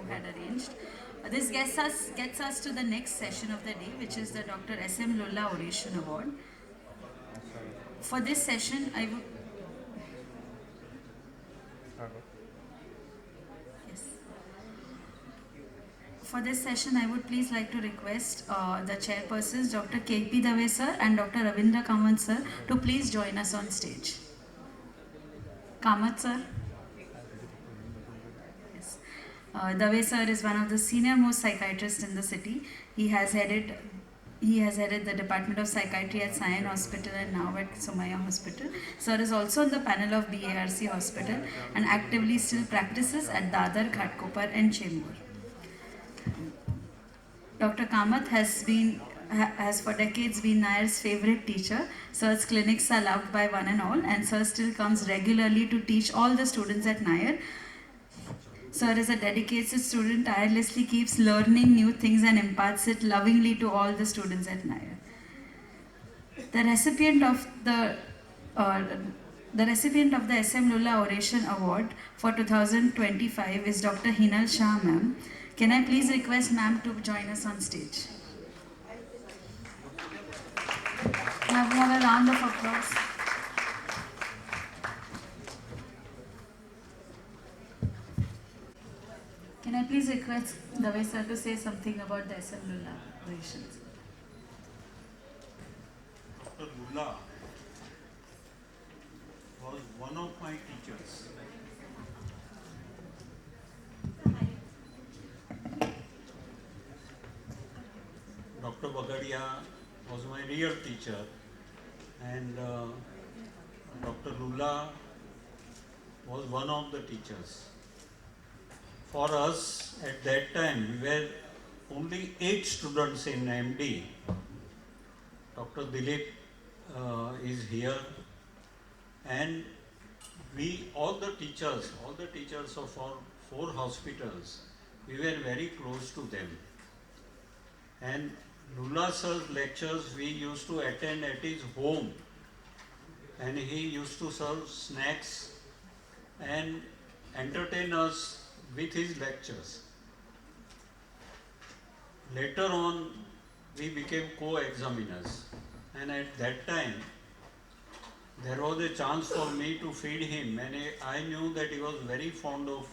had arranged. This gets us to the next session of the day, which is the Dr. S.M. Lulla Oration Award. For this session, I would. Yes. For this session, I would please like to request the chairpersons, Dr. K.P. Dave sir and Dr. Ravindra Kamath sir, to please join us on stage. Kamath sir. Yes. Dave sir is one of the senior most psychiatrists in the city. He has headed the Department of Psychiatry at Sion Hospital and now at Somaya Hospital. Sir is also on the panel of BARC Hospital and actively still practices at Dadar, Ghatkopar and Chembur. Dr. Kamath has for decades been Nair's favorite teacher. Sir's clinics are loved by one and all, and Sir still comes regularly to teach all the students at Nair. Sir is a dedicated student, tirelessly keeps learning new things and imparts it lovingly to all the students at Nair. The recipient of the SM Lulla Oration Award for 2025 is Dr. Henal Shah ma'am. Can I please request ma'am to join us on stage? Now we have a round of applause. Can I please request Dave sir to say something about the SM Lulla Orations? Dr. Lulla was one of my teachers. Dr. Bagadia was my real teacher, and Dr. Lulla was one of the teachers. For us at that time, we were only 8 students in MD. Dr. Dilip is here, and we, all the teachers of our 4 hospitals, we were very close to them. And Lulla sir's lectures we used to attend at his home, and he used to serve snacks and entertain us with his lectures. Later on, we became co-examiners, and at that time, there was a chance for me to feed him, and I knew that he was very fond of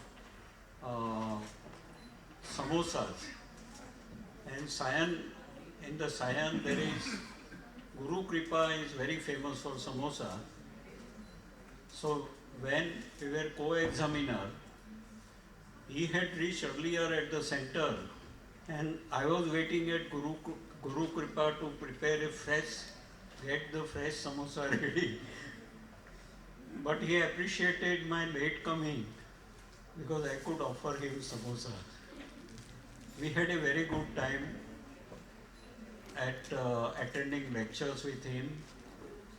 samosas. And in the Sion, there is Guru Kripa is very famous for samosa. So when we were co-examiner, he had reached earlier at the center, and I was waiting at Guru Kripa to prepare get the fresh samosa ready. But he appreciated my late coming because I could offer him samosa. We had a very good time at attending lectures with him.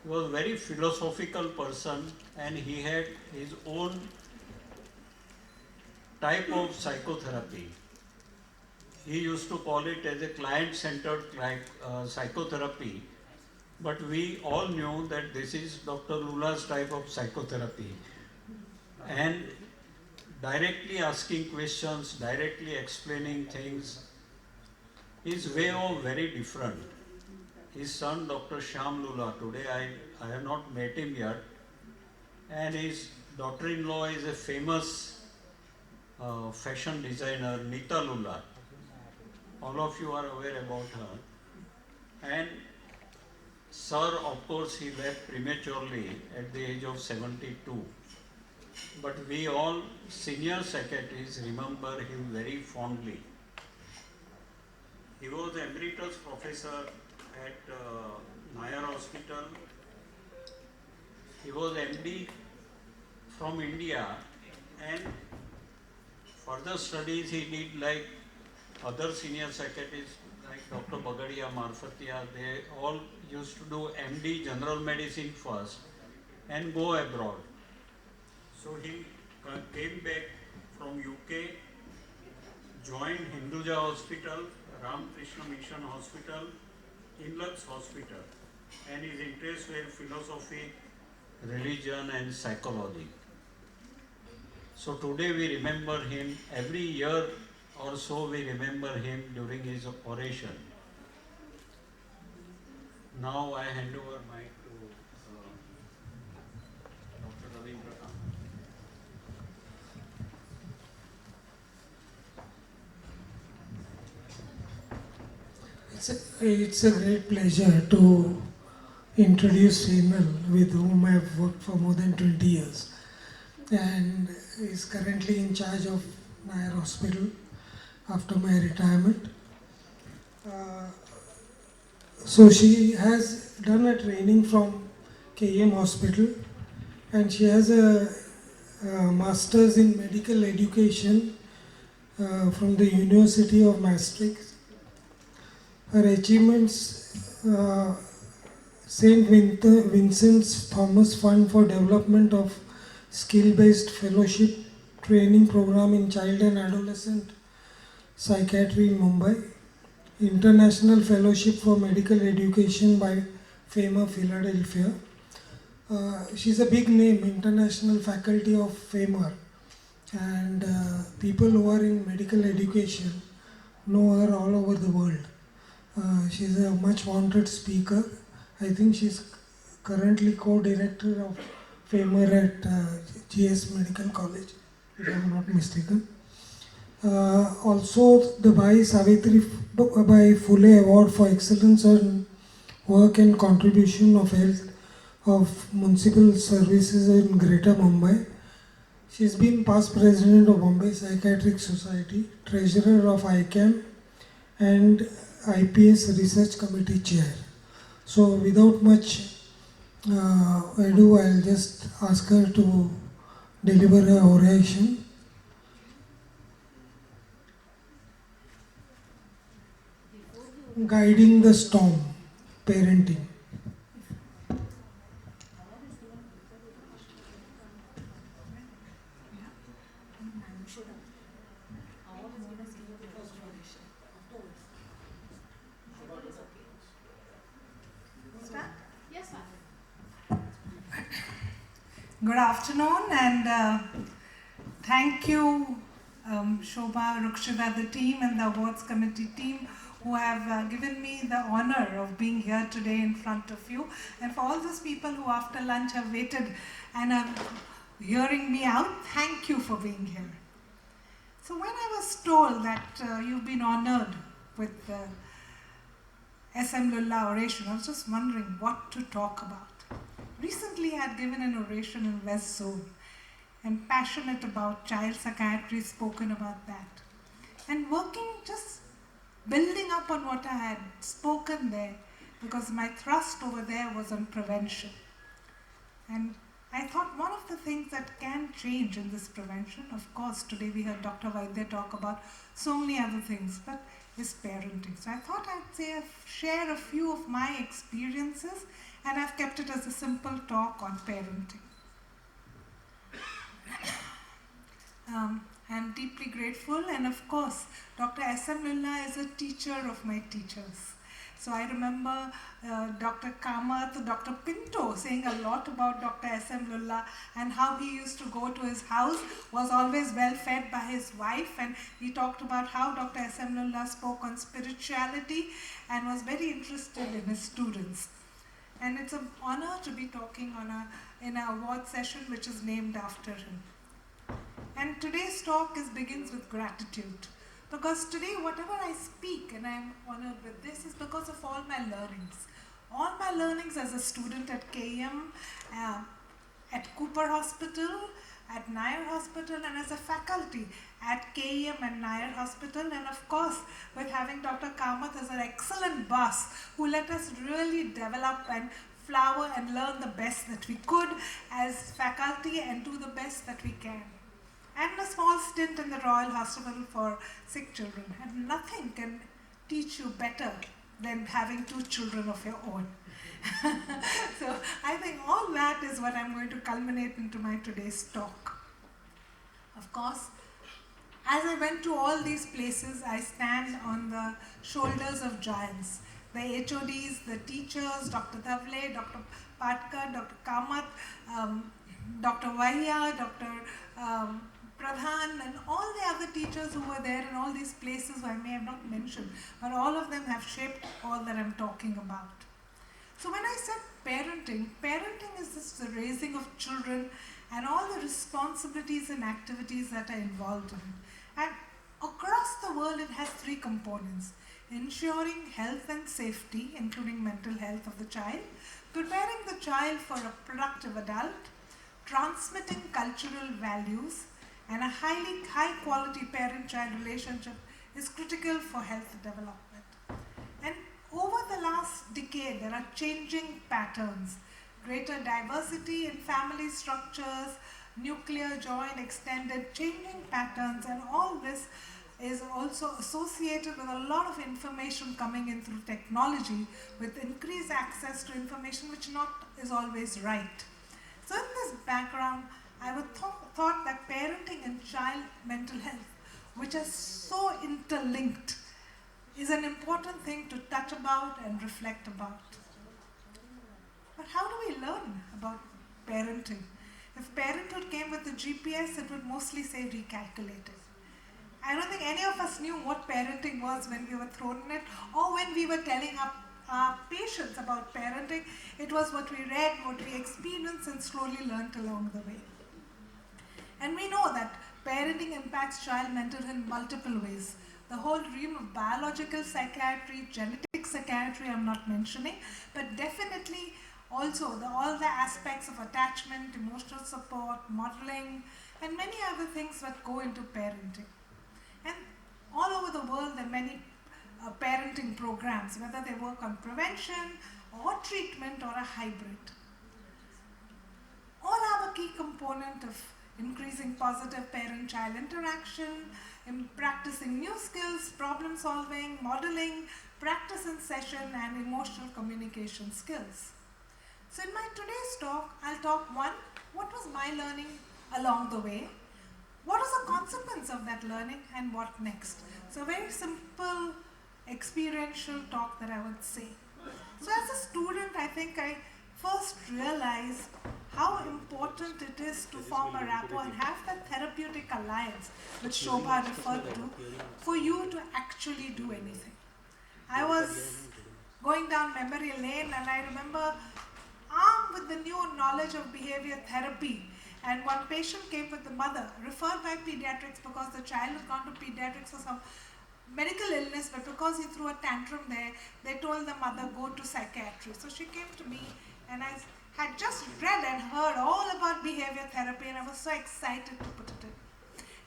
He was a very philosophical person, and he had his own type of psychotherapy. He used to call it as a client-centered psychotherapy, but we all knew that this is Dr. Lulla's type of psychotherapy. And directly asking questions, directly explaining things, his way was very different. His son, Dr. Shyam Lulla, today I have not met him yet, and his daughter-in-law is a famous fashion designer, Nita Lulla. All of you are aware about her. And Sir, of course, he left prematurely at the age of 72. But we all senior secretaries remember him very fondly. He was emeritus professor at Nair Hospital. He was MD from India, and further studies he did like other senior secretaries like Dr. Bagadia, Marfatia. They all used to do MD general medicine first and go abroad. So he came back from UK, joined Hinduja Hospital, Ramakrishna Mission Hospital, Inlux Hospital, and his interests were philosophy, religion and psychology. So today we remember him. Every year or so we remember him during his oration. Now I hand over mic to Dr. Ravindra Kamath. It's a great pleasure to introduce Henal, with whom I have worked for more than 20 years, and is currently in charge of Nair Hospital after my retirement. Uh, so she has done a training from KM Hospital, and she has a master's in medical education from the University of Maastricht. Her achievements: St. Vincent's Thomas Fund for Development of Skill-Based Fellowship Training Program in Child and Adolescent Psychiatry in Mumbai, International Fellowship for Medical Education by FAMA Philadelphia. She's a big name, international faculty of FAMA, and people who are in medical education know her all over the world. She's a much wanted speaker. I think she's currently co-director of FAMER at GS Medical College, if I'm not mistaken. Also, the Bhai Savitri Bai Phule Award for Excellence on Work and Contribution of Health of Municipal Services in Greater Mumbai. She's been past president of Bombay Psychiatric Society, treasurer of ICAM, and IPS Research Committee chair. So without much ado, I'll just ask her to deliver her oration. Guiding the Storm, Parenting. Good afternoon, and thank you, Shobha, Rukshida, the team, and the awards committee team who have given me the honor of being here today in front of you, and for all those people who after lunch have waited and are hearing me out, thank you for being here. So when I was told that you've been honored with the SM Lulla Oration, I was just wondering what to talk about. Recently, I had given an oration in West Zone, and passionate about child psychiatry, spoken about that. And working, just building up on what I had spoken there, because my thrust over there was on prevention. And I thought one of the things that can change in this prevention, of course, today we heard Dr. Vaidya talk about so many other things, but is parenting. So I thought I'd share a few of my experiences, and I've kept it as a simple talk on parenting. I'm deeply grateful, and of course, Dr. S.M. Lulla is a teacher of my teachers. So I remember Dr. Kamath, Dr. Pinto saying a lot about Dr. S.M. Lulla and how he used to go to his house, was always well fed by his wife, and he talked about how Dr. S.M. Lulla spoke on spirituality and was very interested in his students. And it's an honor to be talking in an award session which is named after him. And today's talk begins with gratitude. Because today, whatever I speak, and I'm honored with this, is because of all my learnings. All my learnings as a student at KM, at Cooper Hospital, at Nair Hospital, and as a faculty at KM and Nair Hospital, and of course with having Dr. Kamath as an excellent boss who let us really develop and flower and learn the best that we could as faculty and do the best that we can. And a small stint in the Royal Hospital for Sick Children. And nothing can teach you better than having 2 children of your own. So I think all that is what I'm going to culminate into my today's talk. Of course, as I went to all these places, I stand on the shoulders of giants. The HODs, the teachers, Dr. Thavle, Dr. Patkar, Dr. Kamath, Dr. Vahia, Dr. Pradhan and all the other teachers who were there in all these places who I may have not mentioned, but all of them have shaped all that I'm talking about. So when I said parenting, parenting is just the raising of children and all the responsibilities and activities that are involved in it. And across the world it has three components: ensuring health and safety, including mental health of the child, preparing the child for a productive adult, transmitting cultural values, and a high quality parent-child relationship is critical for health development. And over the last decade, there are changing patterns, greater diversity in family structures, nuclear, joint, extended, changing patterns, and all this is also associated with a lot of information coming in through technology, with increased access to information which not is always right. So in this background, I would thought that parenting and child mental health, which are so interlinked, is an important thing to touch about and reflect about. But how do we learn about parenting? If parenthood came with the GPS, it would mostly say recalculated. I don't think any of us knew what parenting was when we were thrown in it, or when we were telling our patients about parenting. It was what we read, what we experienced, and slowly learnt along the way. And we know that parenting impacts child mental health in multiple ways. The whole realm of biological psychiatry, genetic psychiatry I'm not mentioning, but definitely also all the aspects of attachment, emotional support, modeling, and many other things that go into parenting. And all over the world there are many parenting programs, whether they work on prevention or treatment or a hybrid. All have a key component of increasing positive parent-child interaction, in practicing new skills, problem solving, modeling, practice in session, and emotional communication skills. So in my today's talk, I'll talk one, what was my learning along the way? What was the consequence of that learning, and what next? So a very simple experiential talk that I would say. So as a student, I think I first realized how important it is to form a rapport and have that therapeutic alliance which Shobha referred to, for you to actually do anything. I was going down memory lane, and I remember, armed with the new knowledge of behavior therapy, and one patient came with the mother, referred by pediatrics because the child had gone to pediatrics for some medical illness, but because he threw a tantrum there, they told the mother, go to psychiatry. So she came to me, and I had just read and heard all about behavior therapy, and I was so excited to put it in.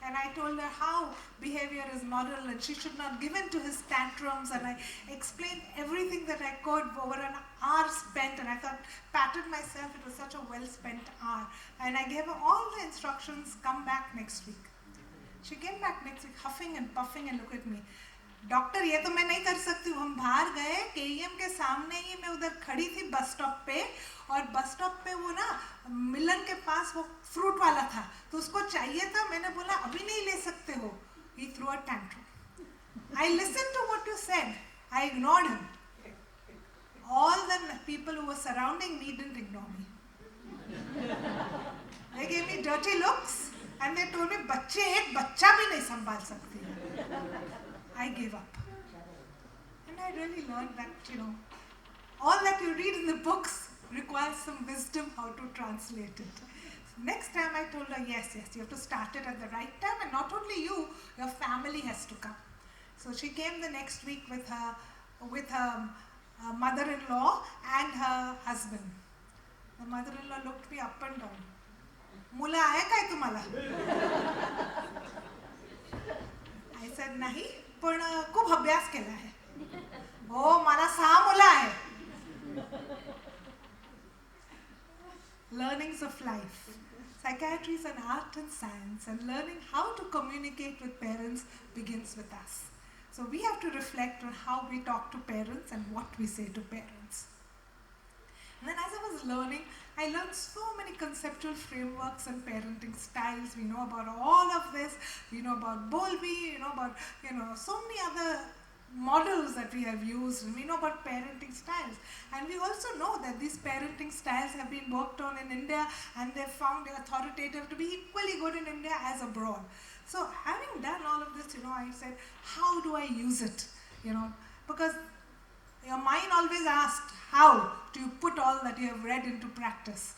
And I told her how behavior is modeled and she should not give in to his tantrums, and I explained everything that I could over an hour spent, and I thought, patted myself, it was such a well spent hour. And I gave her all the instructions, come back next week. She came back next week huffing and puffing and looked at me. Doctor ये तो मैं नहीं कर सकती हूँ, हम बाहर गए, केईएम के सामने ही मैं उधर खड़ी थी बस स्टॉप पे, और बस स्टॉप पे वो ना मिलन के पास वो फ्रूट वाला था, तो उसको चाहिए था, मैंने बोला अभी नहीं ले सकते हो. He threw a tantrum. I listened to what you said. I ignored him. All the people who were surrounding me didn't ignore me. They gave me dirty looks, and they told me बच्चे एक बच्चा भी नहीं संभाल सकती है. I gave up. And I really learned that, all that you read in the books requires some wisdom how to translate it. So next time I told her, yes, you have to start it at the right time, and not only you, your family has to come. So she came the next week with her mother-in-law and her husband. The mother-in-law looked me up and down. Mula aaya kai tumhala? I said, nahi. पण खूप अभ्यास केला आहे. हो, मला 6 मुलं आहे. Learnings of life. Psychiatry is an art and science, and learning how to communicate with parents begins with us. So we have to reflect on how we talk to parents and what we say to parents. And then as I was learning, I learned so many conceptual frameworks and parenting styles. We know about all of this. We know about Bowlby, about, so many other models that we have used, and we know about parenting styles. And we also know that these parenting styles have been worked on in India, and they've found authoritative to be equally good in India as abroad. So having done all of this, I said, how do I use it? Because your mind always asked, how do you put all that you have read into practice?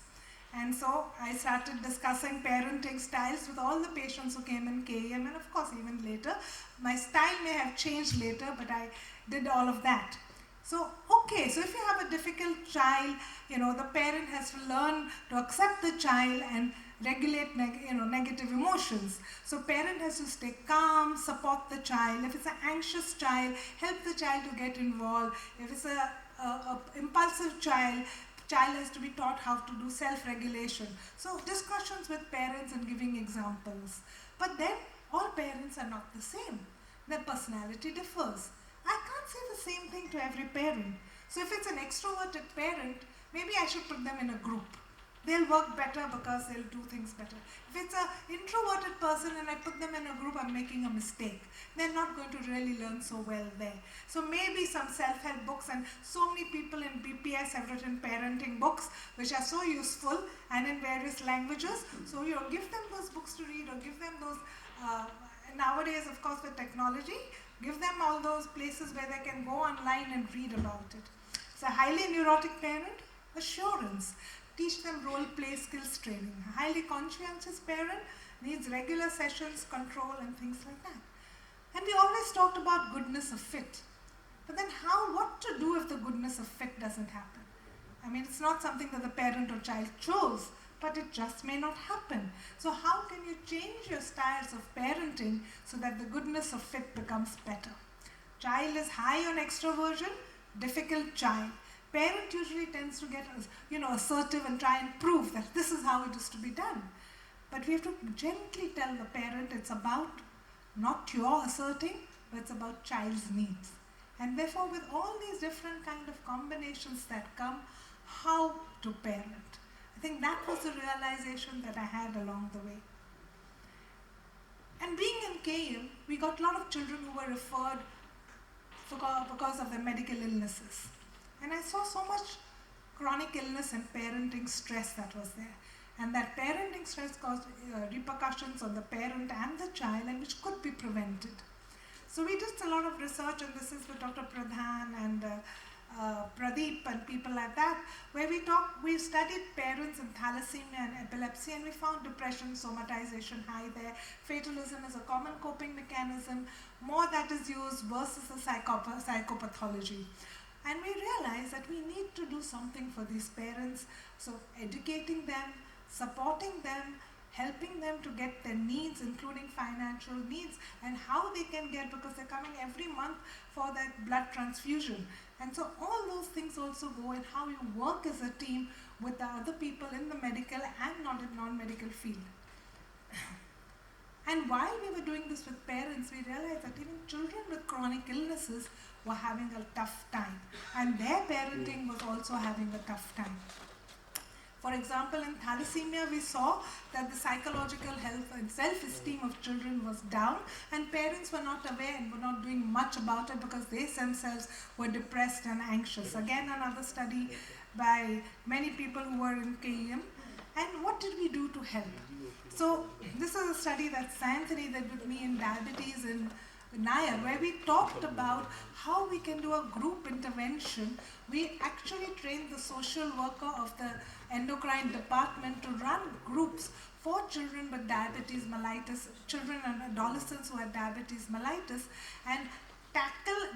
And so I started discussing parenting styles with all the patients who came in KM, and of course even later. My style may have changed later, but I did all of that. So if you have a difficult child, the parent has to learn to accept the child and regulate negative emotions. So parent has to stay calm, support the child. If it's an anxious child, help the child to get involved. If it's a impulsive child has to be taught how to do self-regulation. So discussions with parents and giving examples. But then all parents are not the same. Their personality differs. I can't say the same thing to every parent. So if it's an extroverted parent, maybe I should put them in a group. They'll work better because they'll do things better. If it's an introverted person and I put them in a group, I'm making a mistake. They're not going to really learn so well there. So maybe some self-help books, and so many people in BPS have written parenting books which are so useful and in various languages. So give them those books to read, or give them those, nowadays of course with technology, give them all those places where they can go online and read about it. So a highly neurotic parent, assurance. Teach them role play skills training. A highly conscientious parent needs regular sessions, control, and things like that. And we always talked about goodness of fit. But then what to do if the goodness of fit doesn't happen? I mean, it's not something that the parent or child chose, but it just may not happen. So how can you change your styles of parenting so that the goodness of fit becomes better? Child is high on extroversion, difficult child. Parent usually tends to get assertive and try and prove that this is how it is to be done. But we have to gently tell the parent it's about not your asserting, but it's about child's needs. And therefore, with all these different kind of combinations that come, how to parent. I think that was the realization that I had along the way. And being in KM, we got a lot of children who were referred because of their medical illnesses. And I saw so much chronic illness and parenting stress that was there. And that parenting stress caused repercussions on the parent and the child, and which could be prevented. So we did a lot of research, and this is with Dr. Pradhan and Pradeep and people like that, where we studied parents in thalassemia and epilepsy, and we found depression, somatization high there. Fatalism is a common coping mechanism, more that is used versus the psychopathology. And we realized that we need to do something for these parents, so educating them, supporting them, helping them to get their needs, including financial needs, and how they can get, because they're coming every month for that blood transfusion. And so all those things also go in how you work as a team with the other people in the medical and non-medical field. And while we were doing this with parents, we realized that even children with chronic illnesses were having a tough time, and their parenting was also having a tough time. For example, in thalassemia, we saw that the psychological health and self-esteem of children was down, and parents were not aware and were not doing much about it because they themselves were depressed and anxious. Again, another study by many people who were in KM. And what did we do to help? So this is a study that Anthony did with me in diabetes in Nair, where we talked about how we can do a group intervention. We actually trained the social worker of the endocrine department to run groups for children with diabetes mellitus, children and adolescents who had diabetes mellitus, and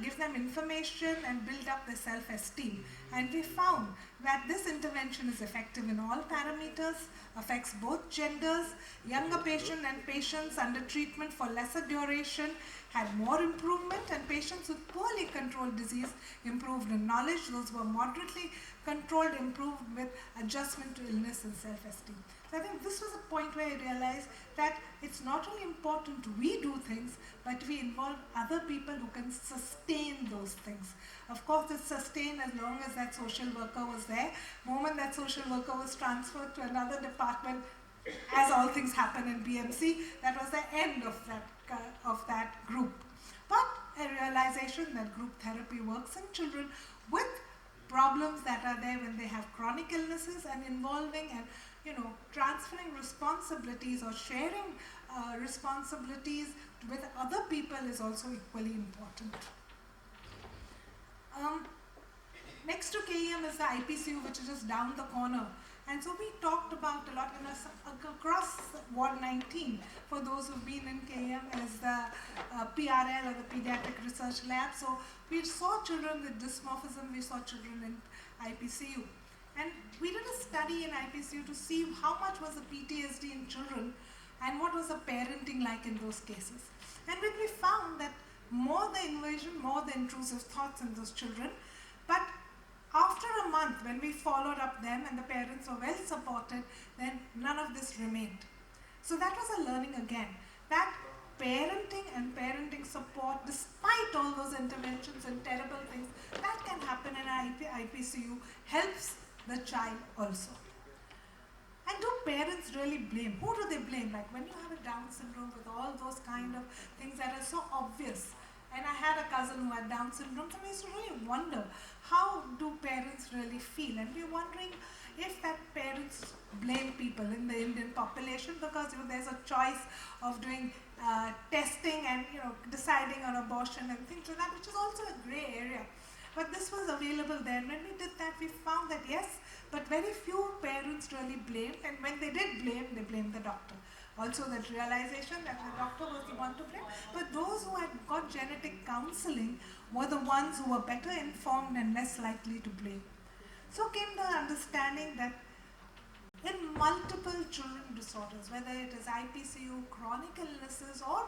give them information and build up their self-esteem. And we found that this intervention is effective in all parameters, affects both genders. Younger patients and patients under treatment for lesser duration had more improvement, and patients with poorly controlled disease improved in knowledge. Those who were moderately controlled improved with adjustment to illness and self-esteem. So I think this was a point where I realized that it's not only important we do things, but we involve other people who can sustain those things. Of course, it's sustained as long as that social worker was there. The moment that social worker was transferred to another department, as all things happen in BMC, that was the end of that group. But I realization that group therapy works in children with problems that are there when they have chronic illnesses, and involving and transferring responsibilities or sharing responsibilities with other people is also equally important. Next to KEM is the IPCU, which is just down the corner. And so we talked about a lot across Ward 19, for those who've been in KEM, as the PRL or the Pediatric Research Lab. So we saw children with dysmorphism, we saw children in IPCU. And we did a study in IPCU to see how much was the PTSD in children and what was the parenting like in those cases. And when we found that more the invasion, more the intrusive thoughts in those children, but after a month, when we followed up them and the parents were well supported, then none of this remained. So that was a learning again, that parenting and parenting support, despite all those interventions and terrible things that can happen in an IPCU, helps the child also. And do parents really blame? Who do they blame? Like when you have a Down syndrome with all those kind of things that are so obvious. And I had a cousin who had Down syndrome, and I used to really wonder, how do parents really feel? And we're wondering if that parents blame people in the Indian population, because there's a choice of doing testing and deciding on abortion and things like that, which is also a grey area. But this was available then. When we did that, we found that yes, but very few parents really blamed, and when they did blame, they blamed the doctor. Also that realization that the doctor was the one to blame, but those who had got genetic counseling were the ones who were better informed and less likely to blame. So came the understanding that in multiple children disorders, whether it is IPCU, chronic illnesses, or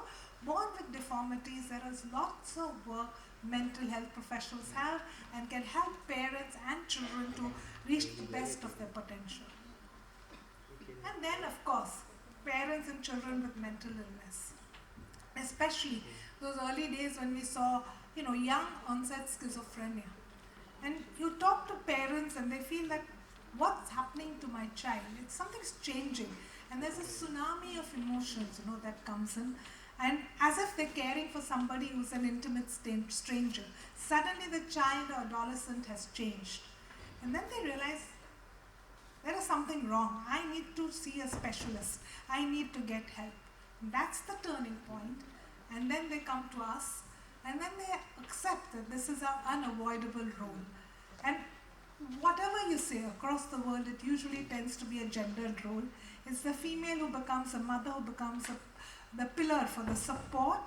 born with deformities, there is lots of work mental health professionals have and can help parents and children to reach the best of their potential. And then, of course, parents and children with mental illness, especially those early days when we saw, young onset schizophrenia. And you talk to parents and they feel that what's happening to my child? Something's changing. And there's a tsunami of emotions, that comes in. And as if they're caring for somebody who's an intimate stranger. Suddenly the child or adolescent has changed. And then they realize there is something wrong. I need to see a specialist. I need to get help. And that's the turning point. And then they come to us, and then they accept that this is an unavoidable role. And whatever you say across the world, it usually tends to be a gendered role. It's the female who becomes a mother, who becomes the pillar for the support,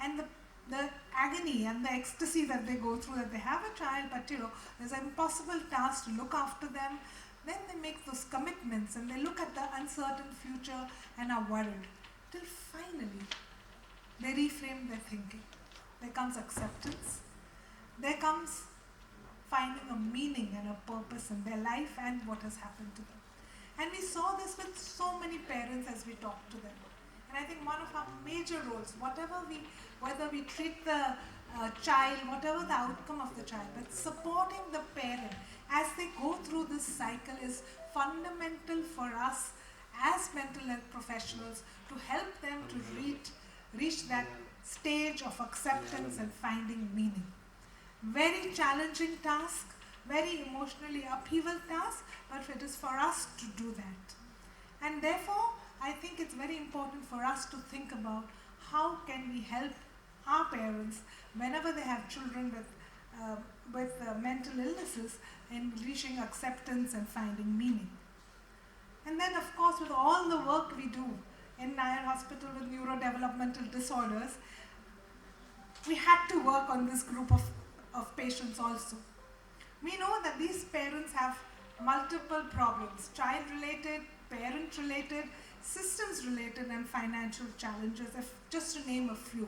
and the agony and the ecstasy that they go through, that they have a child, but there's an impossible task to look after them. Then they make those commitments and they look at the uncertain future and are worried. Till finally, they reframe their thinking. There comes acceptance. There comes finding a meaning and a purpose in their life and what has happened to them. And we saw this with so many parents as we talked to them. And I think one of our major roles, whether we treat the child, whatever the outcome of the child, but supporting the parent as they go through this cycle is fundamental for us as mental health professionals to help them to reach that stage of acceptance and finding meaning. Very challenging task, very emotionally upheaval task, but it is for us to do that. And therefore, I think it's very important for us to think about how can we help our parents whenever they have children with mental illnesses in reaching acceptance and finding meaning. And then, of course, with all the work we do in Nair Hospital with neurodevelopmental disorders, we had to work on this group of patients also. We know that these parents have multiple problems, child-related, parent-related, systems-related, and financial challenges, just to name a few.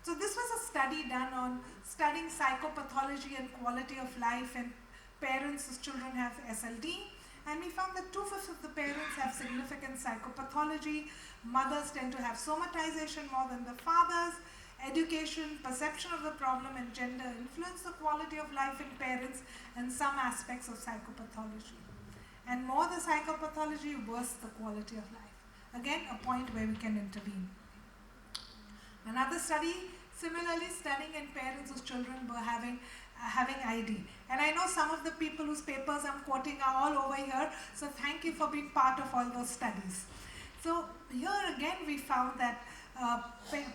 So this was a study done on studying psychopathology and quality of life in parents whose children have SLD. And we found that 2/5 of the parents have significant psychopathology. Mothers tend to have somatization more than the fathers. Education, perception of the problem, and gender influence the quality of life in parents and some aspects of psychopathology. And more the psychopathology, worse the quality of life. Again, a point where we can intervene. Another study similarly studying in parents whose children were having ID. And I know some of the people whose papers I'm quoting are all over here, so thank you for being part of all those studies. So here again we found that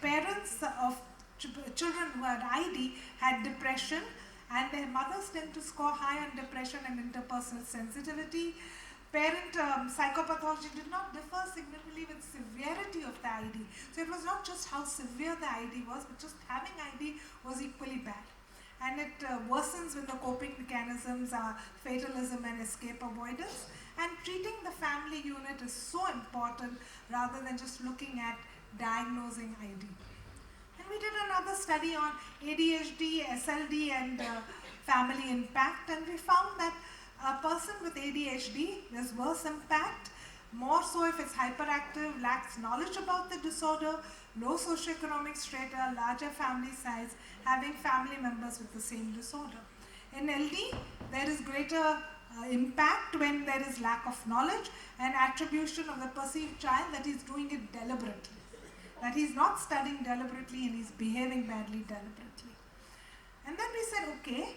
parents of children who had ID had depression, and their mothers tend to score high on depression and interpersonal sensitivity. Parent psychopathology did not differ significantly with severity of the ID. So it was not just how severe the ID was, but just having ID was equally bad. And it worsens when the coping mechanisms are fatalism and escape avoidance. And treating the family unit is so important rather than just looking at diagnosing ID. And we did another study on ADHD, SLD, and family impact, and we found that a person with ADHD, there's worse impact, more so if it's hyperactive, lacks knowledge about the disorder, low socioeconomic strata, larger family size, having family members with the same disorder. In LD, there is greater impact when there is lack of knowledge and attribution of the perceived child that he's doing it deliberately, that he's not studying deliberately and he's behaving badly deliberately. And then we said, okay,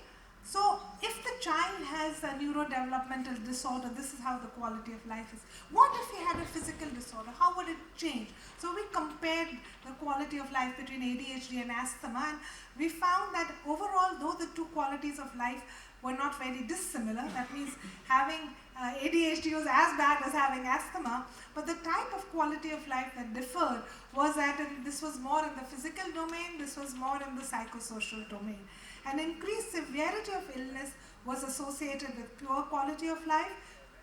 so if the child has a neurodevelopmental disorder, this is how the quality of life is. What if he had a physical disorder? How would it change? So we compared the quality of life between ADHD and asthma, and we found that overall, though the two qualities of life were not very dissimilar, that means having ADHD was as bad as having asthma, but the type of quality of life that differed was that this was more in the physical domain, this was more in the psychosocial domain. An increased severity of illness was associated with poor quality of life.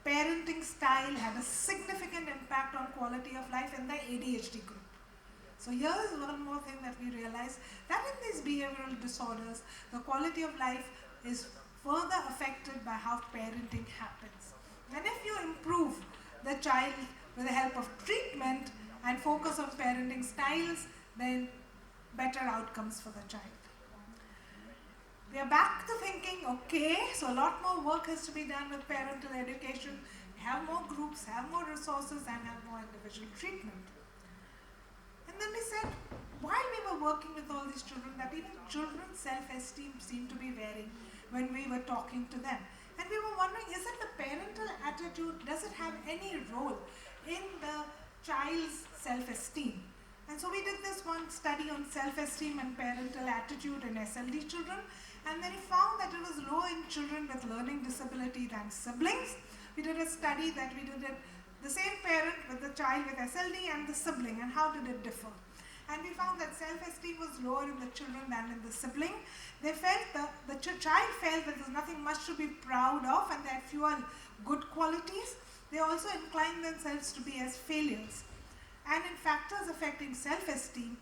Parenting style had a significant impact on quality of life in the ADHD group. So here is one more thing that we realized, that in these behavioral disorders, the quality of life is further affected by how parenting happens. And if you improve the child with the help of treatment and focus on parenting styles, then better outcomes for the child. We are back to thinking, okay, so a lot more work has to be done with parental education, have more groups, have more resources, and have more individual treatment. And then we said, while we were working with all these children, that even children's self-esteem seemed to be varying when we were talking to them. And we were wondering, is it the parental attitude, does it have any role in the child's self-esteem? And so we did this one study on self-esteem and parental attitude in SLD children, and then we found that it was lower in children with learning disability than siblings. We did a study that we did it, the same parent with the child with SLD and the sibling, and how did it differ? And we found that self-esteem was lower in the children than in the sibling. They felt the child felt that there's nothing much to be proud of and they had fewer good qualities. They also inclined themselves to be as failures. And in factors affecting self-esteem,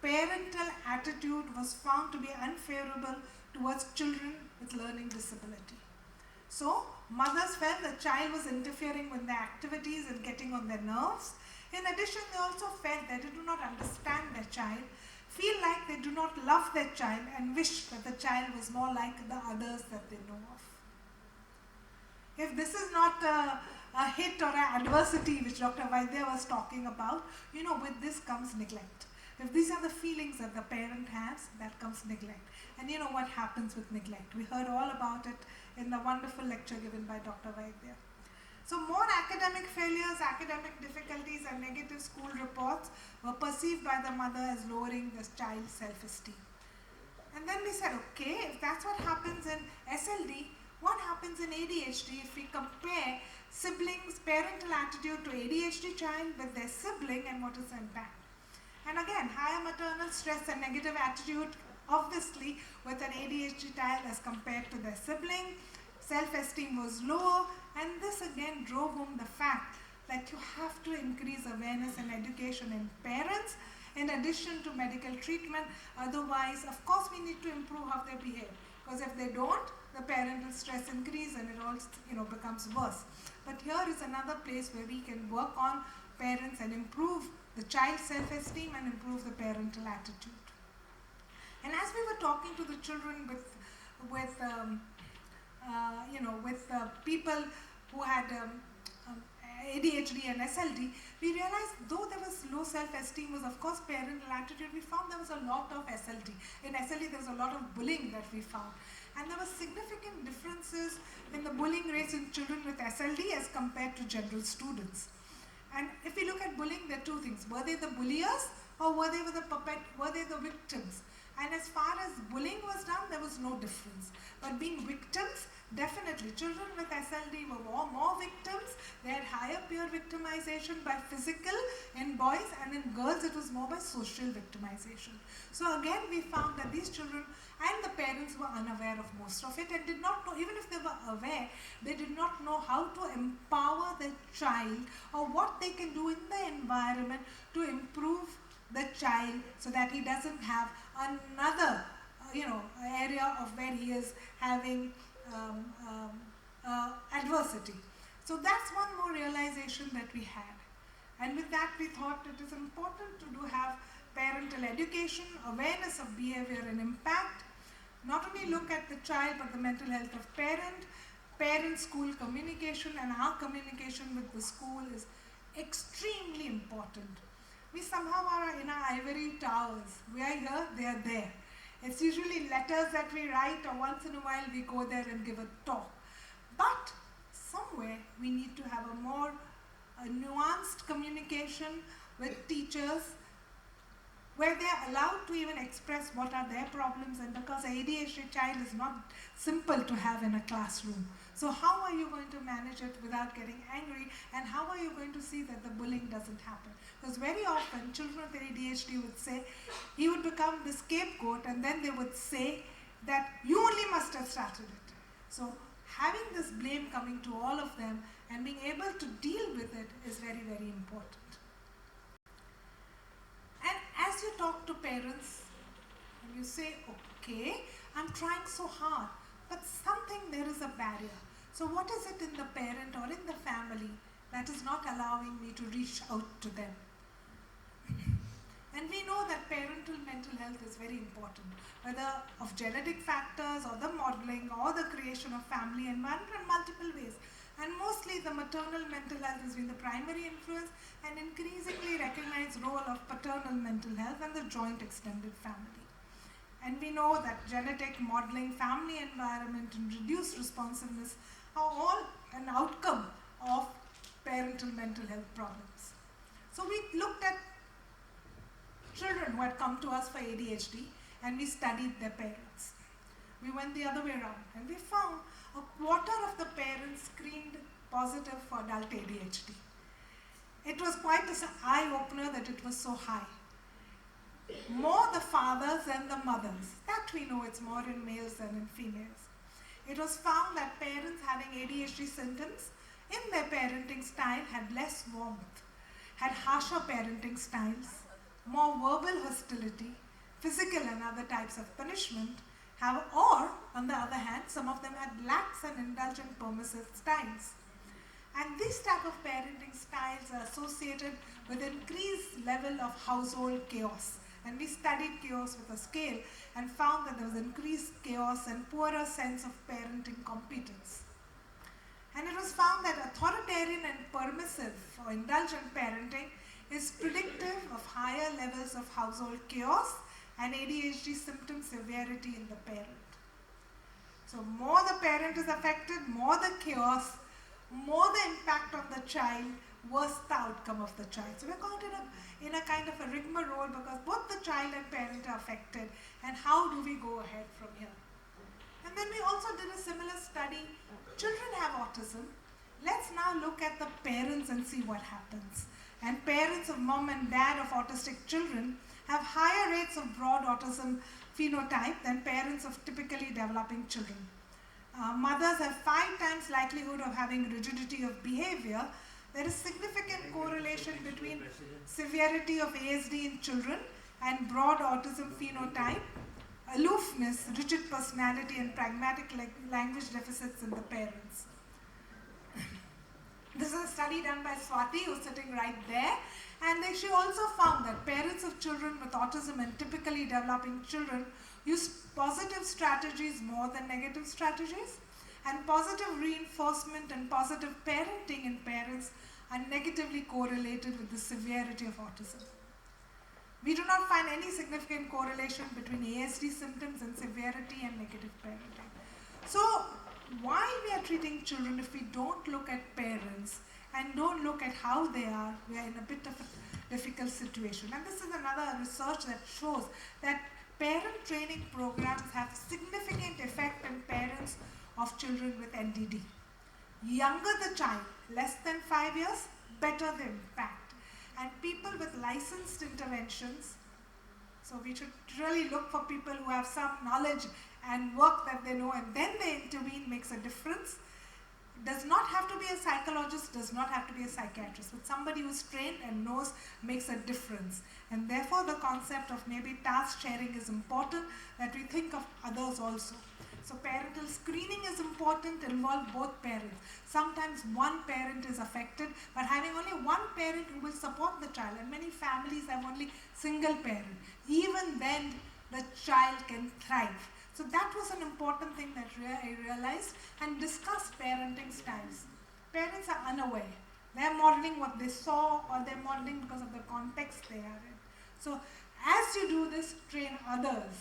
parental attitude was found to be unfavorable towards children with learning disability. So, mothers felt the child was interfering with their activities and getting on their nerves. In addition, they also felt that they do not understand their child, feel like they do not love their child, and wish that the child was more like the others that they know of. If this is not a hit or an adversity which Dr. Vaidya was talking about, with this comes neglect. If these are the feelings that the parent has, that comes neglect. And you know what happens with neglect. We heard all about it in the wonderful lecture given by Dr. Vaidya. So more academic failures, academic difficulties, and negative school reports were perceived by the mother as lowering the child's self-esteem. And then we said, okay, if that's what happens in SLD, what happens in ADHD if we compare siblings' parental attitude to ADHD child with their sibling, and what is the impact? And again, higher maternal stress and negative attitude, obviously, with an ADHD child as compared to their sibling. Self-esteem was lower, and this again drove home the fact that you have to increase awareness and education in parents in addition to medical treatment. Otherwise, of course, we need to improve how they behave, because if they don't, the parental stress increases and it all becomes worse. But here is another place where we can work on parents and improve the child's self-esteem and improve the parental attitude. And as we were talking to the children with people who had ADHD and SLD, we realized though there was low self-esteem was of course parental attitude, we found there was a lot of SLD. In SLD there was a lot of bullying that we found. And there were significant differences in the bullying rates in children with SLD as compared to general students. And if we look at bullying, there are two things. Were they the bulliers or were they the victims? And as far as bullying was done, there was no difference. But being victims, definitely, children with SLD were more victims. They had higher peer victimization by physical in boys, and in girls it was more by social victimization. So again, we found that these children and the parents were unaware of most of it and did not know, even if they were aware, they did not know how to empower their child or what they can do in the environment to improve the child so that he doesn't have another area of where he is having adversity. So that's one more realization that we had. And with that we thought it is important to have parental education, awareness of behavior and impact, not only look at the child but the mental health of parent-school communication, and our communication with the school is extremely important. We somehow are in our ivory towers. We are here, they are there. It's usually letters that we write, or once in a while we go there and give a talk. But somewhere we need to have a more nuanced communication with teachers where they are allowed to even express what are their problems, and because an ADHD child is not simple to have in a classroom. So how are you going to manage it without getting angry, and how are you going to see that the bullying doesn't happen? Because very often children with ADHD would say, he would become the scapegoat, and then they would say that you only must have started it. So having this blame coming to all of them and being able to deal with it is very, very important. And as you talk to parents and you say, okay, I'm trying so hard, but there is a barrier. So what is it in the parent or in the family that is not allowing me to reach out to them? And we know that parental mental health is very important, whether of genetic factors or the modeling or the creation of family environment in multiple ways. And mostly the maternal mental health has been the primary influence, and increasingly recognized role of paternal mental health and the joint extended family. And we know that genetic, modeling, family environment and reduced responsiveness are all an outcome of parental mental health problems. So we looked at children who had come to us for ADHD and we studied their parents. We went the other way around and we found a quarter of the parents screened positive for adult ADHD. It was quite an eye-opener that it was so high. More the fathers than the mothers. That we know it's more in males than in females. It was found that parents having ADHD symptoms in their parenting style had less warmth, had harsher parenting styles, more verbal hostility, physical and other types of punishment, or on the other hand, some of them had lax and indulgent permissive styles. And this type of parenting styles are associated with increased level of household chaos. And we studied chaos with a scale and found that there was increased chaos and poorer sense of parenting competence. And it was found that authoritarian and permissive or indulgent parenting is predictive of higher levels of household chaos and ADHD symptom severity in the parent. So more the parent is affected, more the chaos, more the impact on the child, worse the outcome of the child. So we're caught in a kind of a rigmarole because both the child and parent are affected, and how do we go ahead from here? And then we also did a similar study. Children have autism. Let's now look at the parents and see what happens. And parents of mom and dad of autistic children have higher rates of broad autism phenotype than parents of typically developing children. Mothers have 5 times likelihood of having rigidity of behavior. There is significant correlation between severity of ASD in children and broad autism phenotype, aloofness, rigid personality and pragmatic language deficits in the parents. This is a study done by Swati, who's sitting right there, and she also found that parents of children with autism and typically developing children use positive strategies more than negative strategies, and positive reinforcement and positive parenting in parents are negatively correlated with the severity of autism. We do not find any significant correlation between ASD symptoms and severity and negative parenting. So, while we are treating children, if we don't look at parents and don't look at how they are, we are in a bit of a difficult situation. And this is another research that shows that parent training programs have significant effect on parents of children with NDD. Younger the child, less than 5 years, better the impact. And people with licensed interventions, so we should really look for people who have some knowledge and work that they know, and then they intervene, makes a difference. Does not have to be a psychologist, does not have to be a psychiatrist, but somebody who's trained and knows makes a difference. And therefore the concept of maybe task sharing is important, that we think of others also. So parental screening is important, involve both parents. Sometimes one parent is affected, but having only one parent who will support the child, and many families have only single parent. Even then, the child can thrive. So that was an important thing that I realized, and discussed parenting styles. Parents are unaware. They're modeling what they saw, or they're modeling because of the context they are in. So as you do this, train others.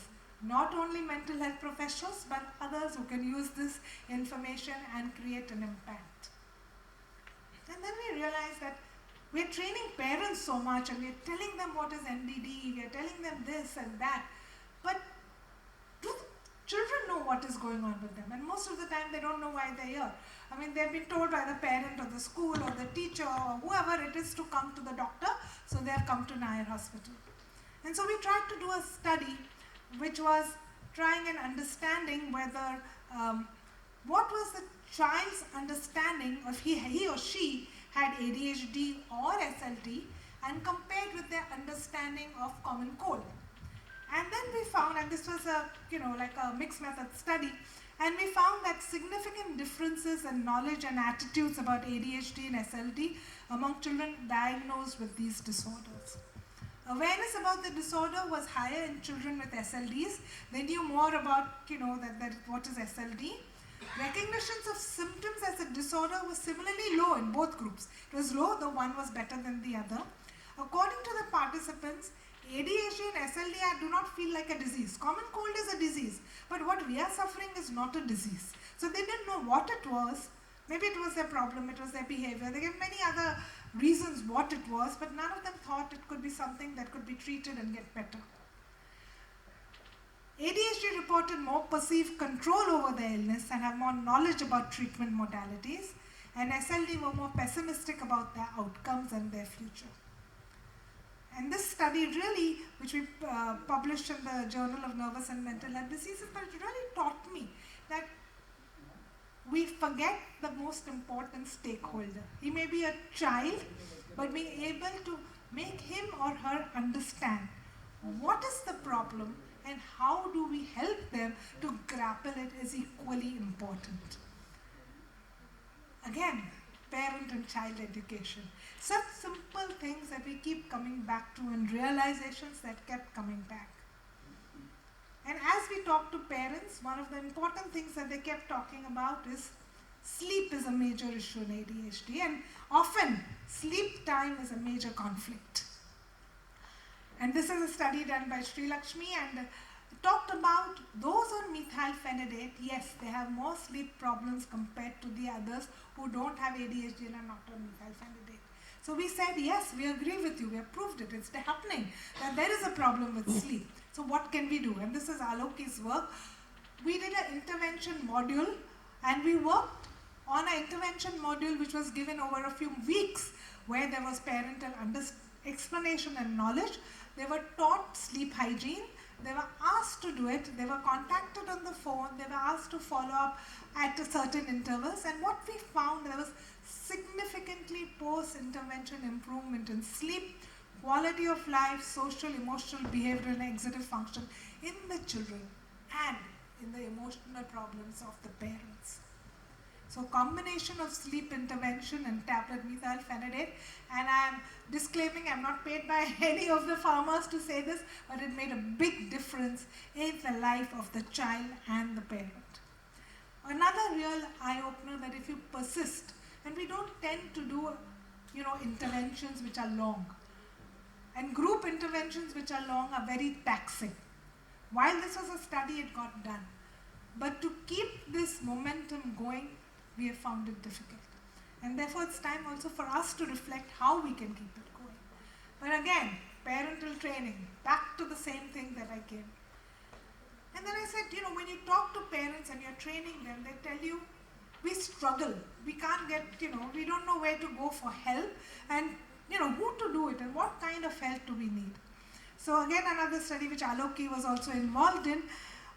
Not only mental health professionals, but others who can use this information and create an impact. And then we realize that we're training parents so much, and we're telling them what is NDD, we're telling them this and that, but do children know what is going on with them? And most of the time they don't know why they're here. I mean, they've been told by the parent or the school or the teacher or whoever it is to come to the doctor, so they have come to Nair Hospital. And so we tried to do a study which was trying and understanding whether, what was the child's understanding of he or she had ADHD or SLT, and compared with their understanding of common cold. And then we found, and this was a, like a mixed method study, and we found that significant differences in knowledge and attitudes about ADHD and SLT among children diagnosed with these disorders. Awareness about the disorder was higher in children with SLDs. They knew more about, that what is SLD. Recognitions of symptoms as a disorder was similarly low in both groups. It was low, the one was better than the other. According to the participants, ADHD and SLD do not feel like a disease. Common cold is a disease, but what we are suffering is not a disease. So they didn't know what it was. Maybe it was their problem, it was their behavior. They gave many other reasons what it was, but none of them thought it could be something that could be treated and get better. ADHD reported more perceived control over their illness and have more knowledge about treatment modalities, and SLD were more pessimistic about their outcomes and their future. And this study really, which we published in the Journal of Nervous and Mental Health Diseases, but it really taught me that we forget the most important stakeholder. He may be a child, but being able to make him or her understand what is the problem and how do we help them to grapple it is equally important. Again, parent and child education. Such simple things that we keep coming back to, and realizations that kept coming back. And as we talk to parents, one of the important things that they kept talking about is sleep is a major issue in ADHD, and often sleep time is a major conflict. And this is a study done by Sri Lakshmi, and talked about those on methylphenidate. Yes, they have more sleep problems compared to the others who don't have ADHD and are not on methylphenidate. So we said, yes, we agree with you, we have proved it, it's happening, that there is a problem with sleep. So what can we do? And this is Aloki's work. We did an intervention module, and we worked on an intervention module which was given over a few weeks, where there was parental explanation and knowledge. They were taught sleep hygiene. They were asked to do it. They were contacted on the phone. They were asked to follow up at certain intervals. And what we found, there was significantly post-intervention improvement in sleep, quality of life, social, emotional, behavioral, and executive function in the children and in the emotional problems of the parents. So combination of sleep intervention and tablet methylphenidate, and I am disclaiming I'm not paid by any of the farmers to say this, but it made a big difference in the life of the child and the parent. Another real eye-opener, that if you persist, and we don't tend to do interventions which are long. And group interventions which are long are very taxing. While this was a study, it got done. But to keep this momentum going, we have found it difficult. And therefore, it's time also for us to reflect how we can keep it going. But again, parental training, back to the same thing that I came. And then I said, when you talk to parents and you're training them, they tell you, we struggle. We can't get, we don't know where to go for help and, who to do it and what kind of help do we need. So again, another study which Aloki was also involved in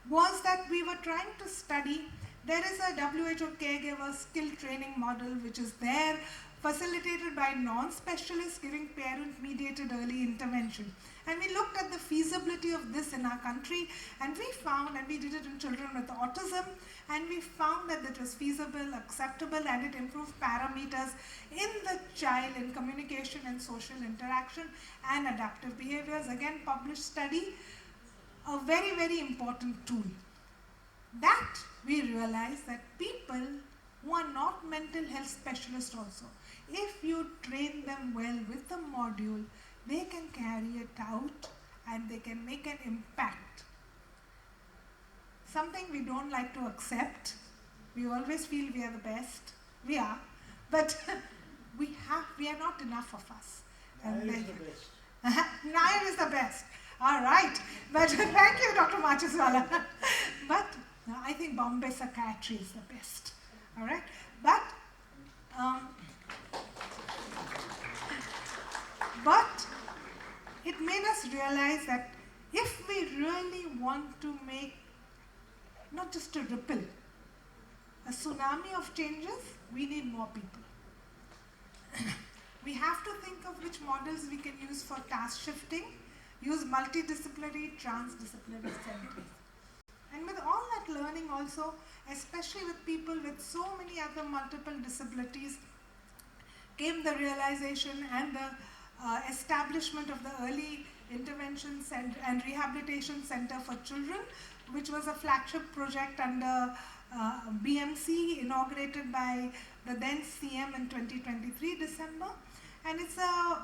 was that we were trying to study, there is a WHO caregiver skill training model which is there, facilitated by non-specialists giving parent-mediated early intervention. And we looked at the feasibility of this in our country, and we found, and we did it in children with autism, and we found that it was feasible, acceptable, and it improved parameters in the child in communication and social interaction and adaptive behaviors. Again, published study, a very, very important tool. That we realize that people who are not mental health specialists also, if you train them well with the module, they can carry it out and they can make an impact. Something we don't like to accept. We always feel we are the best. We are. But we are not enough of us. Nair is the best. Nair is the best. All right. But thank you, Dr. Macheswala. But I think Bombay Psychiatry is the best. All right. But it made us realize that if we really want to make not just a ripple, a tsunami of changes, we need more people. We have to think of which models we can use for task shifting, use multidisciplinary, transdisciplinary centers. And with all that learning also, especially with people with so many other multiple disabilities, came the realization and the establishment of the Early Intervention and Rehabilitation Center for Children, which was a flagship project under BMC, inaugurated by the then CM in 2023 December. And it's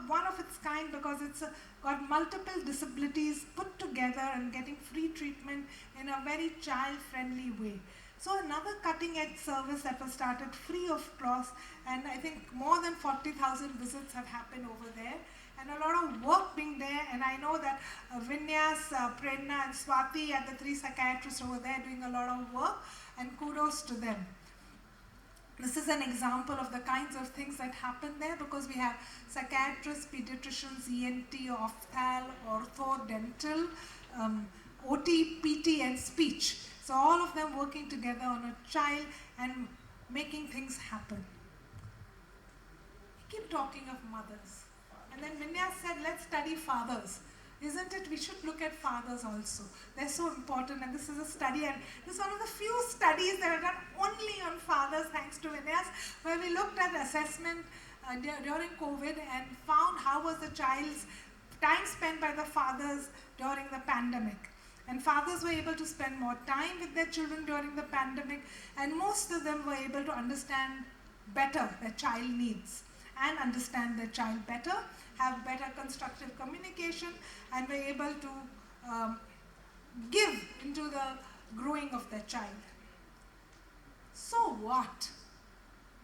one of its kind because it's got multiple disabilities put together and getting free treatment in a very child-friendly way. So another cutting-edge service that was started free of cost, and I think more than 40,000 visits have happened over there, and a lot of work being there. And I know that Vinyas, Prerna and Swati are the three psychiatrists over there doing a lot of work, and kudos to them. This is an example of the kinds of things that happen there because we have psychiatrists, pediatricians, ENT, ophthal, ortho, dental, OT, PT and speech. So all of them working together on a child and making things happen. We keep talking of mothers. And then Vinyas said, let's study fathers. Isn't it? We should look at fathers also. They're so important, and this is a study, and this is one of the few studies that are done only on fathers, thanks to Vinyas, where we looked at assessment during COVID and found how was the child's time spent by the fathers during the pandemic. And fathers were able to spend more time with their children during the pandemic, and most of them were able to understand better their child needs and understand their child better, have better constructive communication, and were able to give into the growing of their child. So what?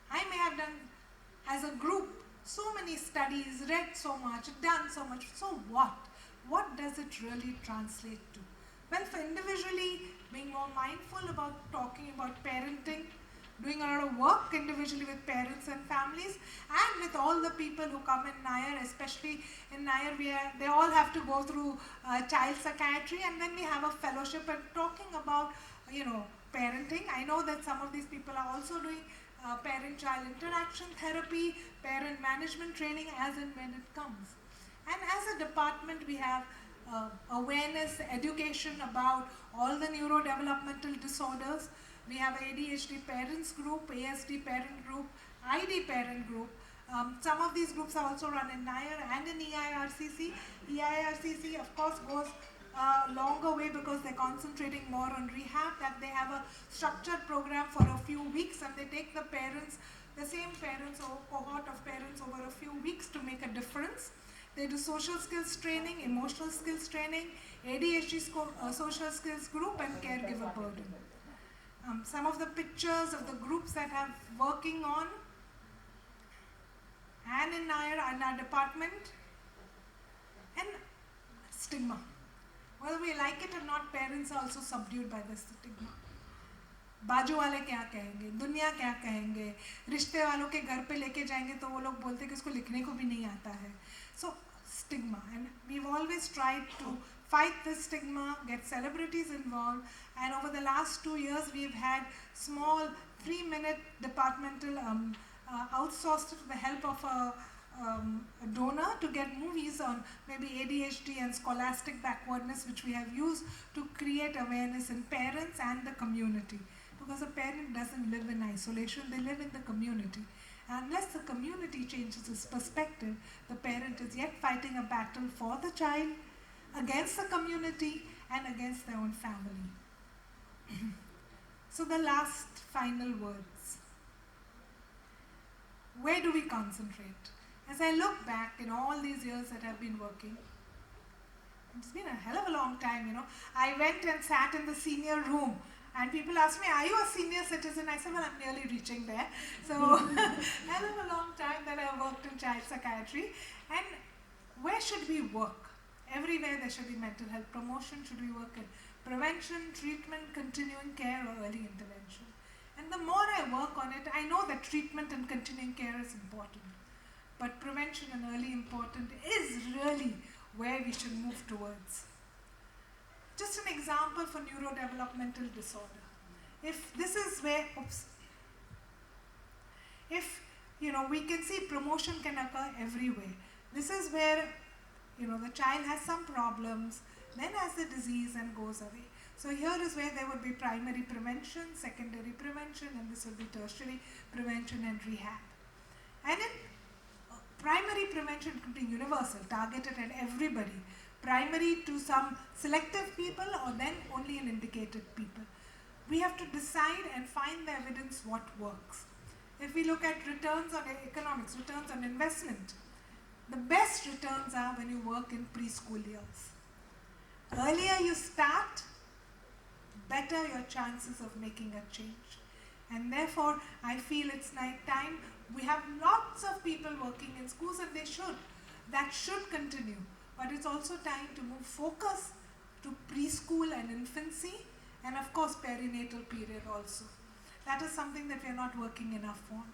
I may have done as a group so many studies, read so much, done so much. So what? What does it really translate to? Well, for individually being more mindful about talking about parenting, doing a lot of work individually with parents and families, and with all the people who come in Nair, especially in Nair, they all have to go through child psychiatry, and then we have a fellowship and talking about, parenting. I know that some of these people are also doing parent-child interaction therapy, parent management training as and when it comes. And as a department, we have awareness, education about all the neurodevelopmental disorders. We have ADHD parents group, ASD parent group, ID parent group. Some of these groups are also run in Nair and in EIRCC. EIRCC, of course, goes a longer way because they're concentrating more on rehab, that they have a structured program for a few weeks and they take the parents the same parents or cohort of parents over a few weeks to make a difference. They do social skills training, emotional skills training, ADHD social skills group, and caregiver burden. Some of the pictures of the groups that I'm working on and in our department. And stigma. Whether we like it or not, parents are also subdued by this stigma. बाजू वाले क्या कहेंगे, दुनिया क्या कहेंगे, रिश्ते वालों के घर पे लेके जाएंगे तो वो लोग बोलते कि इसको लिखने को भी नहीं आता है. So stigma, and we've always tried to fight this stigma, get celebrities involved, and over the last 2 years we've had small 3-minute departmental outsourced with the help of a donor to get movies on maybe ADHD and scholastic backwardness, which we have used to create awareness in parents and the community. Because a parent doesn't live in isolation, they live in the community. Unless the community changes its perspective, the parent is yet fighting a battle for the child, against the community, and against their own family. So the last final words. Where do we concentrate? As I look back in all these years that I've been working, it's been a hell of a long time, you know. I went and sat in the senior room and people asked me, are you a senior citizen? I said, well, I'm nearly reaching there. So, hell of a long time that I worked in child psychiatry. And where should we work? Everywhere there should be mental health promotion. Should we work in prevention, treatment, continuing care, or early intervention? And the more I work on it, I know that treatment and continuing care is important. But prevention and early important is really where we should move towards. Just an example for neurodevelopmental disorder. If this is where, if we can see promotion can occur everywhere. This is where the child has some problems, then has the disease and goes away. So here is where there would be primary prevention, secondary prevention, and this would be tertiary prevention and rehab. And in primary prevention could be universal, targeted at everybody. Primary to some selective people or then only in indicated people. We have to decide and find the evidence what works. If we look at returns on economics, returns on investment, the best returns are when you work in preschool years. Earlier you start, better your chances of making a change. And therefore, I feel it's night time. We have lots of people working in schools and they should. That should continue. But it's also time to move focus to preschool and infancy and of course perinatal period also. That is something that we are not working enough on.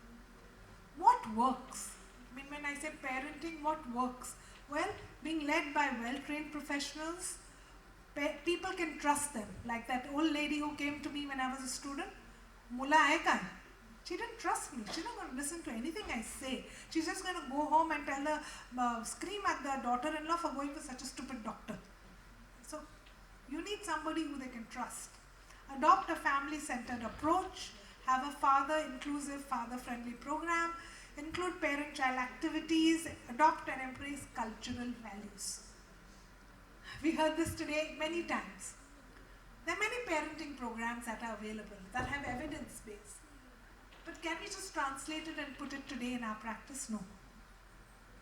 What works? I mean, when I say parenting, what works? Well, being led by well-trained professionals, people can trust them. Like that old lady who came to me when I was a student, Mulla Aikai. She didn't trust me. She's not going to listen to anything I say. She's just going to go home and tell scream at the daughter-in-law for going to such a stupid doctor. So, you need somebody who they can trust. Adopt a family-centered approach. Have a father-inclusive, father-friendly program. Include parent-child activities. Adopt and embrace cultural values. We heard this today many times. There are many parenting programs that are available that have evidence-based. But can we just translate it and put it today in our practice? No.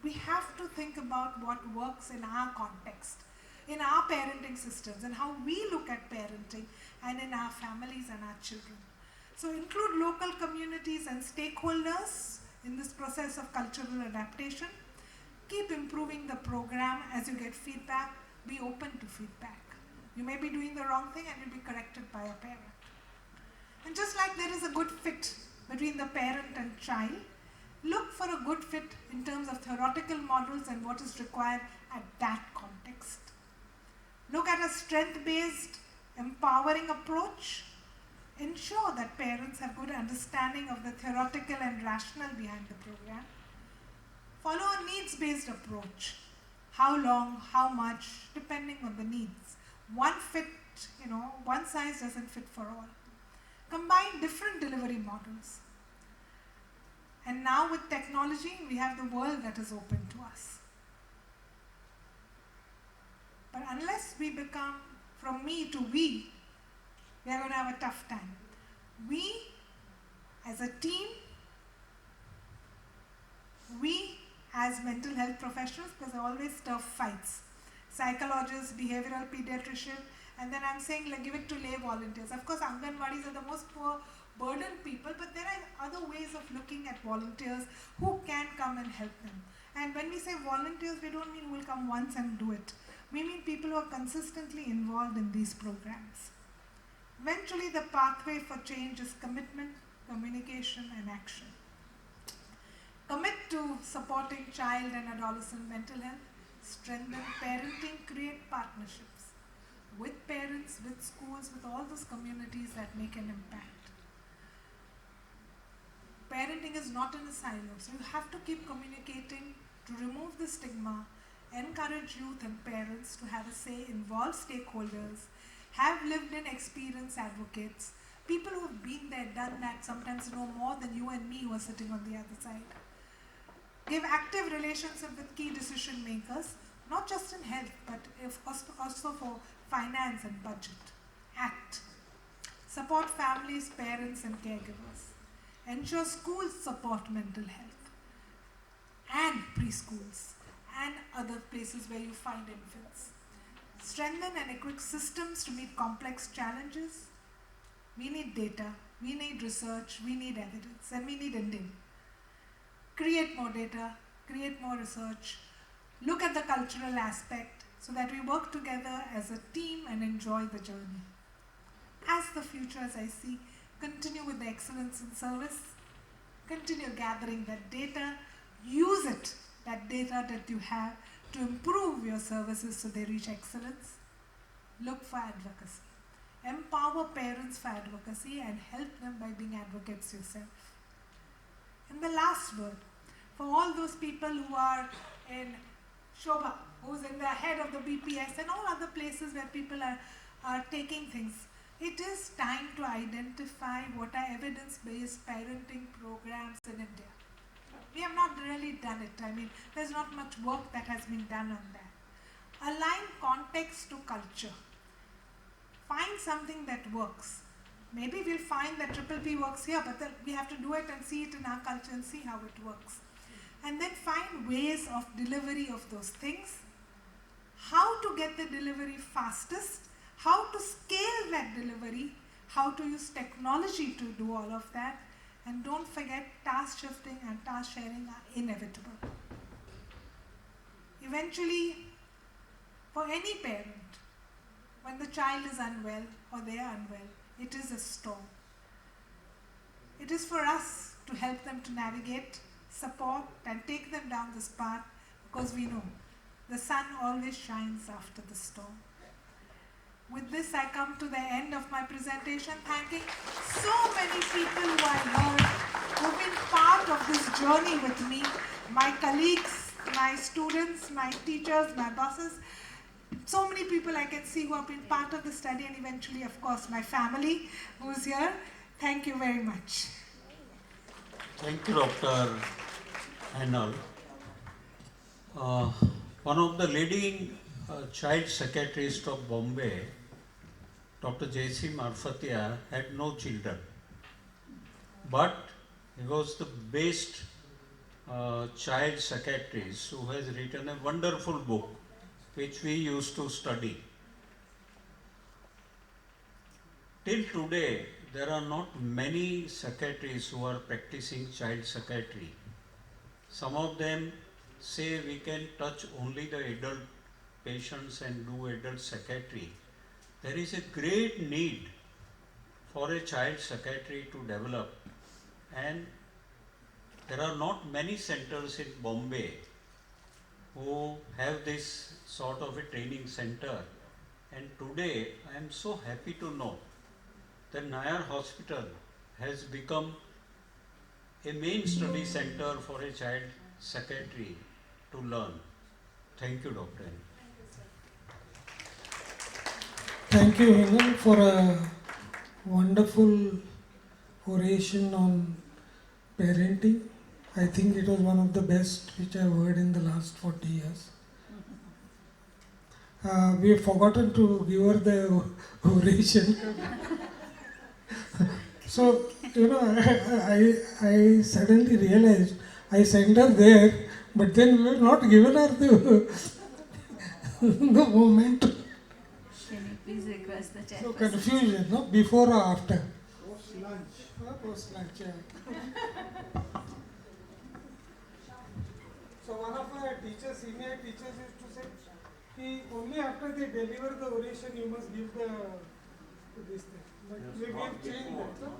We have to think about what works in our context, in our parenting systems, and how we look at parenting, and in our families and our children. So include local communities and stakeholders in this process of cultural adaptation. Keep improving the program as you get feedback. Be open to feedback. You may be doing the wrong thing and you'll be corrected by a parent. And just like there is a good fit between the parent and child, look for a good fit in terms of theoretical models and what is required at that context. Look at a strength-based, empowering approach. Ensure that parents have good understanding of the theoretical and rational behind the program. Follow a needs-based approach. How long, how much, depending on the needs. One size doesn't fit for all. Combine different delivery models. And now with technology, we have the world that is open to us. But unless we become from me to we are going to have a tough time. We, as a team, We, as mental health professionals, because I always stir fights, psychologists, behavioral pediatrician, and then I'm saying like give it to lay volunteers. Of course, Anganwadis are the most poor, burdened people, but there are other ways of looking at volunteers who can come and help them. And when we say volunteers, we don't mean who will come once and do it. We mean people who are consistently involved in these programs. Eventually, the pathway for change is commitment, communication, and action. Commit to supporting child and adolescent mental health, strengthen parenting, create partnerships with parents, with schools, with all those communities that make an impact. Parenting is not in a silo, so you have to keep communicating to remove the stigma, encourage youth and parents to have a say, involve stakeholders, have lived in experience advocates, people who have been there, done that, sometimes know more than you and me who are sitting on the other side. Give active relationship with key decision makers, not just in health, but also for finance and budget. Act. Support families, parents and caregivers. Ensure schools support mental health and preschools and other places where you find infants. Strengthen and equip systems to meet complex challenges. We need data, we need research, we need evidence, and we need Indian. Create more data, create more research, look at the cultural aspect so that we work together as a team and enjoy the journey. As the future, as I see, continue with the excellence in service, continue gathering that data, use it, that data that you have, to improve your services so they reach excellence. Look for advocacy. Empower parents for advocacy and help them by being advocates yourself. And the last word, for all those people who are in Shobha, who's in the head of the BPS and all other places where people are taking things, it is time to identify what are evidence-based parenting programs in India. We have not really done it. I mean, there's not much work that has been done on that. Align context to culture. Find something that works. Maybe we'll find that Triple P works here, but then we have to do it and see it in our culture and see how it works. And then find ways of delivery of those things. How to get the delivery fastest, how to scale that delivery, how to use technology to do all of that. And don't forget, task shifting and task sharing are inevitable. Eventually, for any parent, when the child is unwell or they are unwell, it is a storm. It is for us to help them to navigate, support, and take them down this path, because we know the sun always shines after the storm. With this, I come to the end of my presentation, thanking so many people who I heard, who've been part of this journey with me, my colleagues, my students, my teachers, my bosses, so many people I can see who have been part of the study, and eventually, of course, my family who's here. Thank you very much. Thank you, Dr. Henal. One of the leading child psychiatrists of Bombay, Dr. J.C. Marfatia, had no children, but he was the best child psychiatrist who has written a wonderful book which we used to study. Till today, there are not many psychiatrists who are practicing child psychiatry. Some of them say we can touch only the adult patients and do adult psychiatry. There is a great need for a child psychiatry to develop, and there are not many centers in Bombay who have this sort of a training center. And today I am so happy to know that Nair Hospital has become a main study center for a child psychiatry to learn. Thank you, Dr. N. Thank you, Henal, for a wonderful oration on parenting. I think it was one of the best which I've heard in the last 40 years. We have forgotten to give her the oration. So, I suddenly realized I sent her there, but then we were not given her the, the moment. Can you please request the So chairperson? confusion, no? Before or after? Post lunch. Post lunch, yeah. So one of our teachers, senior teachers used to say, only after they deliver the oration you must give the this thing. But we have changed that. No?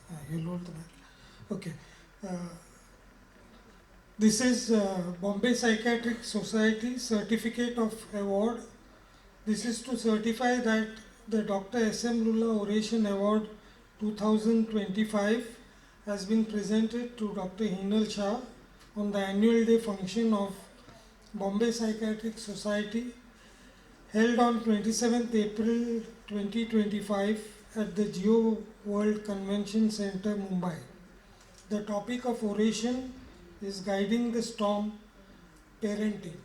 Yeah. You'll hold the mic. Okay. This is Bombay Psychiatric Society Certificate of Award. This is to certify that the Dr. S.M. Lulla Oration Award 2025 has been presented to Dr. Henal Shah on the annual day function of Bombay Psychiatric Society held on 27th April 2025 at the Geo World Convention Center, Mumbai. The topic of oration is guiding the storm, parenting.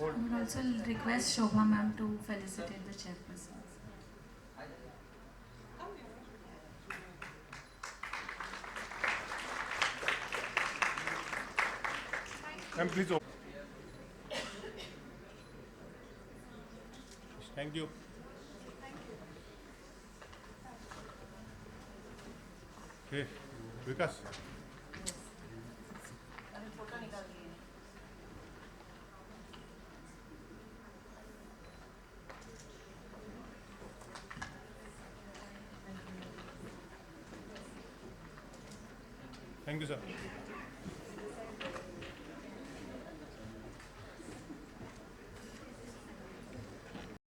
I would also request Shobha ma'am to felicitate the chairperson. Ma'am, please. Thank you. Okay, Vikas. Thank you, sir.